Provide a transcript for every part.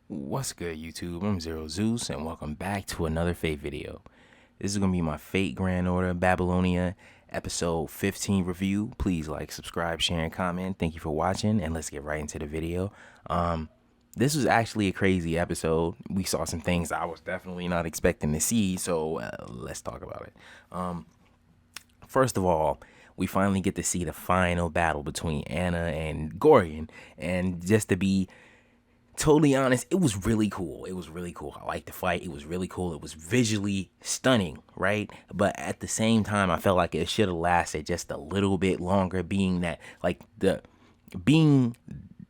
What's good, YouTube? I'm Xero Zeus, and welcome back to another Fate video. This is going to be my Fate Grand Order Babylonia episode 15 review. Please like, subscribe, share, and comment. Thank you for watching, and let's get right into the video. This was actually a crazy episode. We saw some things I was definitely not expecting to see, so let's talk about it. First of all, we finally get to see the final battle between Anna and Gorgon, and just to be totally honest, it was really cool. It was really cool. I liked the fight. It was really cool. It was visually stunning, right? But at the same time, I felt like it should have lasted just a little bit longer, being that being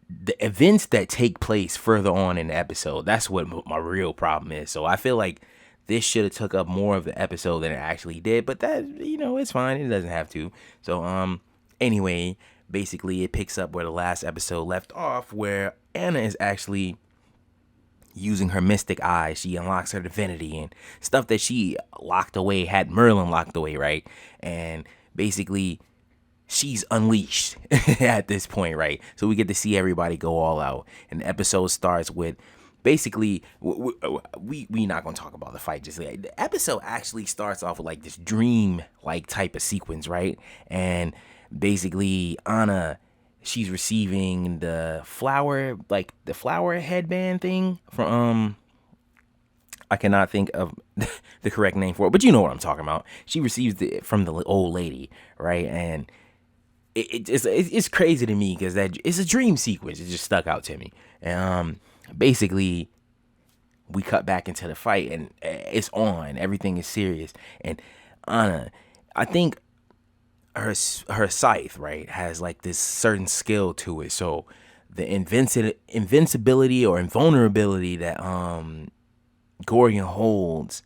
the events that take place further on in the episode. That's what my real problem is. So I feel like this should have took up more of the episode than it actually did, but that, it's fine. It doesn't have to. So anyway, basically it picks up where the last episode left off, where Anna is actually using her mystic eye. She unlocks her divinity and stuff that she locked away, had Merlin locked away, right? And basically she's unleashed at this point, right? So we get to see everybody go all out, and the episode starts with basically we not gonna talk about the fight. Just like, the episode actually starts off with like this dream like type of sequence, right? And basically Anna, she's receiving the flower headband thing from I cannot think of the correct name for it, but you know what I'm talking about. She receives it from the old lady, right? And it's crazy to me because that it's a dream sequence. It just stuck out to me. And basically we cut back into the fight, and it's on. Everything is serious, and Anna, I think her scythe, right, has like this certain skill to it. So the invincibility or invulnerability that Gorgon holds,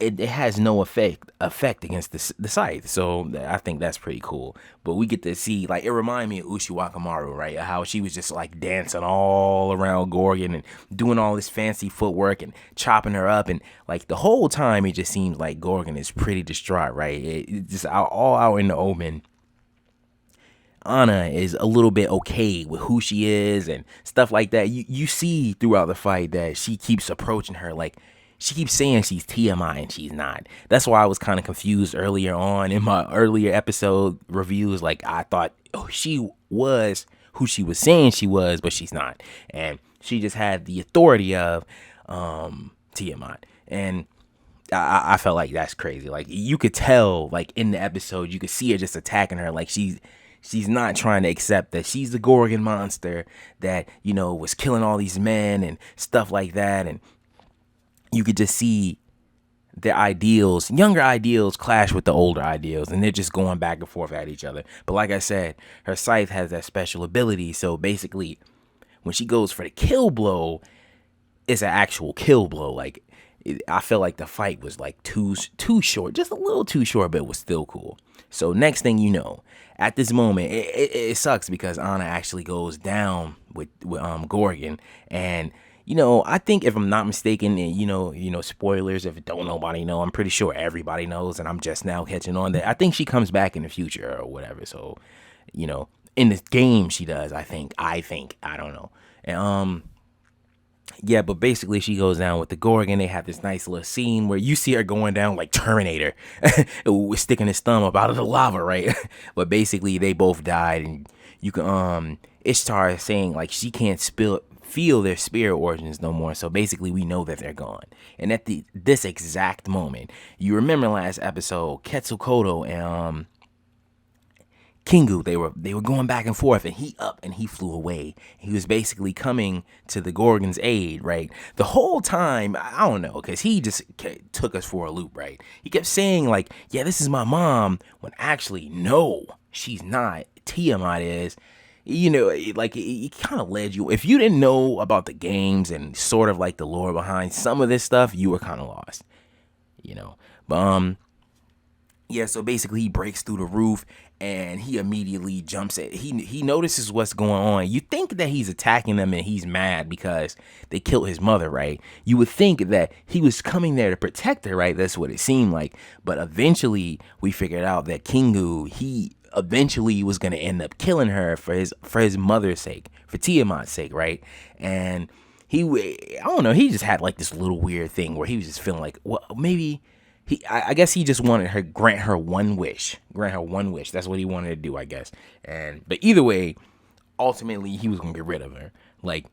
it has no effect against the scythe. So I think that's pretty cool. But we get to see, like, it reminded me of Ushiwakamaru, right? How she was just like dancing all around Gorgon and doing all this fancy footwork and chopping her up, and like the whole time it just seems like Gorgon is pretty distraught, right? It just all out in the open. Anna is a little bit okay with who she is and stuff like that. You see throughout the fight that she keeps approaching her like, she keeps saying she's Tiamat and she's not. That's why I was kind of confused earlier on in my earlier episode reviews. Like, I thought she was who she was saying she was, but she's not. And she just had the authority of Tiamat. And I felt like that's crazy. Like, you could tell, like, in the episode, you could see her just attacking her. Like, she's not trying to accept that she's the Gorgon monster that, was killing all these men and stuff like that. And you could just see their ideals, younger ideals, clash with the older ideals, and they're just going back and forth at each other. But like I said, her scythe has that special ability. So basically, when she goes for the kill blow, it's an actual kill blow. Like, I feel like the fight was like too short, just a little too short, but it was still cool. So next thing you know, at this moment, it sucks because Anna actually goes down with Gorgon, and I think, if I'm not mistaken, and spoilers, if don't nobody know, I'm pretty sure everybody knows, and I'm just now catching on that I think she comes back in the future or whatever. So, in this game she does, I think, I don't know. And yeah, but basically she goes down with the Gorgon. They have this nice little scene where you see her going down like Terminator, sticking his thumb up out of the lava, right? But basically they both died, and you can Ishtar is saying like she can't feel their spirit origins no more. So basically we know that they're gone. And at this exact moment, you remember last episode, Quetzalcoatl and Kingu, they were going back and forth, and he up and he flew away. He was basically coming to the Gorgon's aid, right? The whole time, I don't know, because he just took us for a loop, right? He kept saying like, yeah, this is my mom, when actually, no, she's not. Tiamat is. It kind of led you. If you didn't know about the games and sort of like the lore behind some of this stuff, you were kind of lost, But yeah, so basically he breaks through the roof, and he immediately jumps at, he notices what's going on. You think that he's attacking them and he's mad because they killed his mother, right? You would think that he was coming there to protect her, right? That's what it seemed like. But eventually we figured out that Kingu, he eventually was going to end up killing her for his mother's sake, for Tiamat's sake, right? And I don't know, he just had like this little weird thing where he was just feeling like, well, maybe I guess he just wanted her grant her one wish. That's what he wanted to do, I guess. But either way, ultimately he was gonna get rid of her. Like,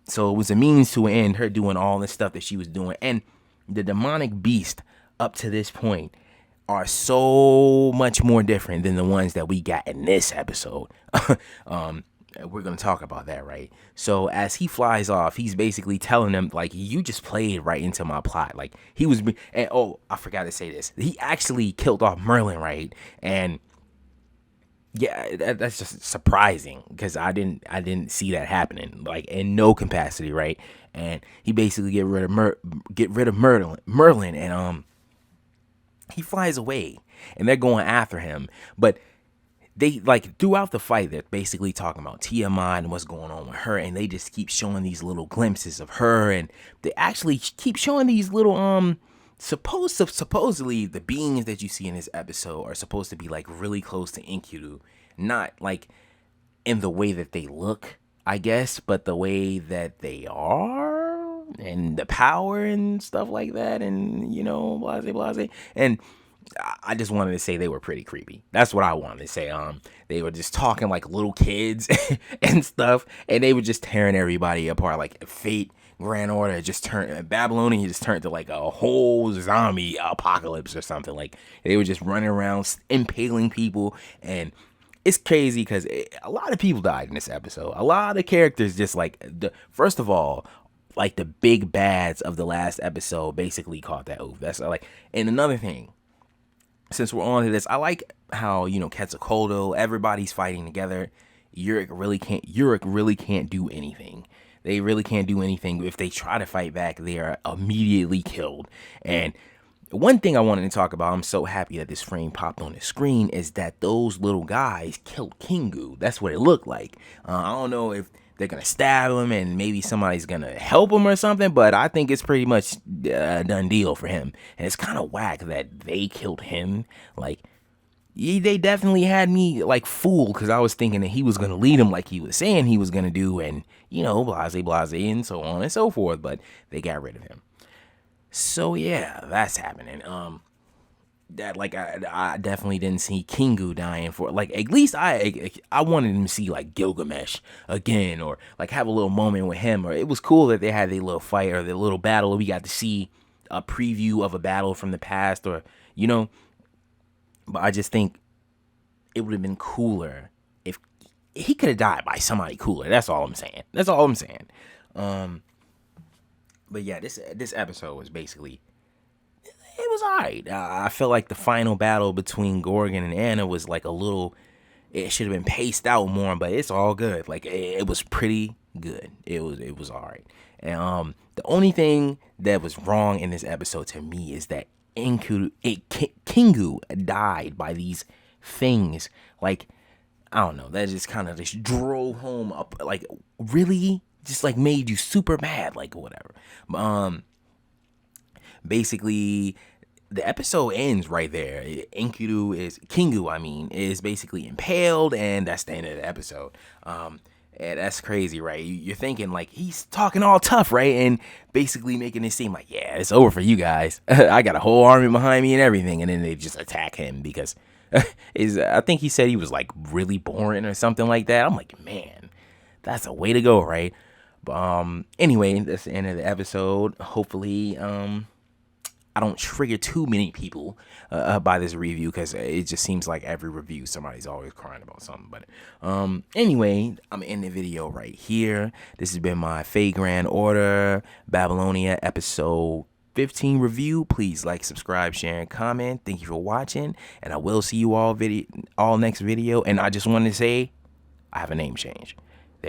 so it was a means to an end, her doing all this stuff that she was doing. And the demonic beast up to this point are so much more different than the ones that we got in this episode. We're going to talk about that, right? So as he flies off, he's basically telling them, like, you just played right into my plot. Like, he was, and oh, I forgot to say this. He actually killed off Merlin, right? And yeah, that's just surprising because I didn't see that happening, like, in no capacity, right? And he basically get rid of Merlin, and he flies away, and they're going after him, but they, like, throughout the fight, they're basically talking about Tiamat and what's going on with her, and they just keep showing these little glimpses of her, and they actually keep showing these little supposedly the beings that you see in this episode are supposed to be like really close to Enkidu, not like in the way that they look, I guess, but the way that they are and the power and stuff like that, and blase. And I just wanted to say they were pretty creepy. That's what I wanted to say. They were just talking like little kids and stuff, and they were just tearing everybody apart. Like Fate, Grand Order Babylonia just turned to like a whole zombie apocalypse or something. Like, they were just running around impaling people, and it's crazy because a lot of people died in this episode. A lot of characters just like first of all, like the big bads of the last episode basically caught that oof. That's like, and another thing. Since we're on to this, I like how, Quetzalcoatl, everybody's fighting together. Uruk really can't do anything. They really can't do anything. If they try to fight back, they are immediately killed. And one thing I wanted to talk about, I'm so happy that this frame popped on the screen, is that those little guys killed Kingu. That's what it looked like. I don't know if they're going to stab him and maybe somebody's going to help him or something, but I think it's pretty much a done deal for him. And it's kind of whack that they killed him. Like, they definitely had me like fooled because I was thinking that he was going to lead him like he was saying he was going to do, and, blase, and so on and so forth, but they got rid of him. So yeah, that's happening. That, like, I definitely didn't see Kingu dying for, like, at least I wanted him to see like Gilgamesh again, or like have a little moment with him. Or it was cool that they had their little fight or their little battle. We got to see a preview of a battle from the past, or but I just think it would have been cooler if he could have died by somebody cooler. That's all I'm saying. But yeah, this episode was basically, it was alright. I feel like the final battle between Gorgon and Anna was like it should have been paced out more, but it's all good. Like, it was pretty good. It was alright. And the only thing that was wrong in this episode to me is that Kingu died by these things. Like, I don't know. That just kind of just drove home up. Like, really, just like made you super mad. Like, whatever. Basically, the episode ends right there. Kingu is basically impaled, and that's the end of the episode. And that's crazy, right? You're thinking like he's talking all tough, right? And basically making it seem like, yeah, it's over for you guys. I got a whole army behind me and everything, and then they just attack him because I think he said he was like really boring or something like that. I'm like, man, that's a way to go, right? But anyway, that's the end of the episode. Hopefully, I don't trigger too many people by this review, because it just seems like every review somebody's always crying about something. But anyway, I'm in the video right here. This has been my Fate Grand Order Babylonia episode 15 review. Please like, subscribe, share, and comment. Thank you for watching, and I will see you all next video. And I just wanted to say I have a name change.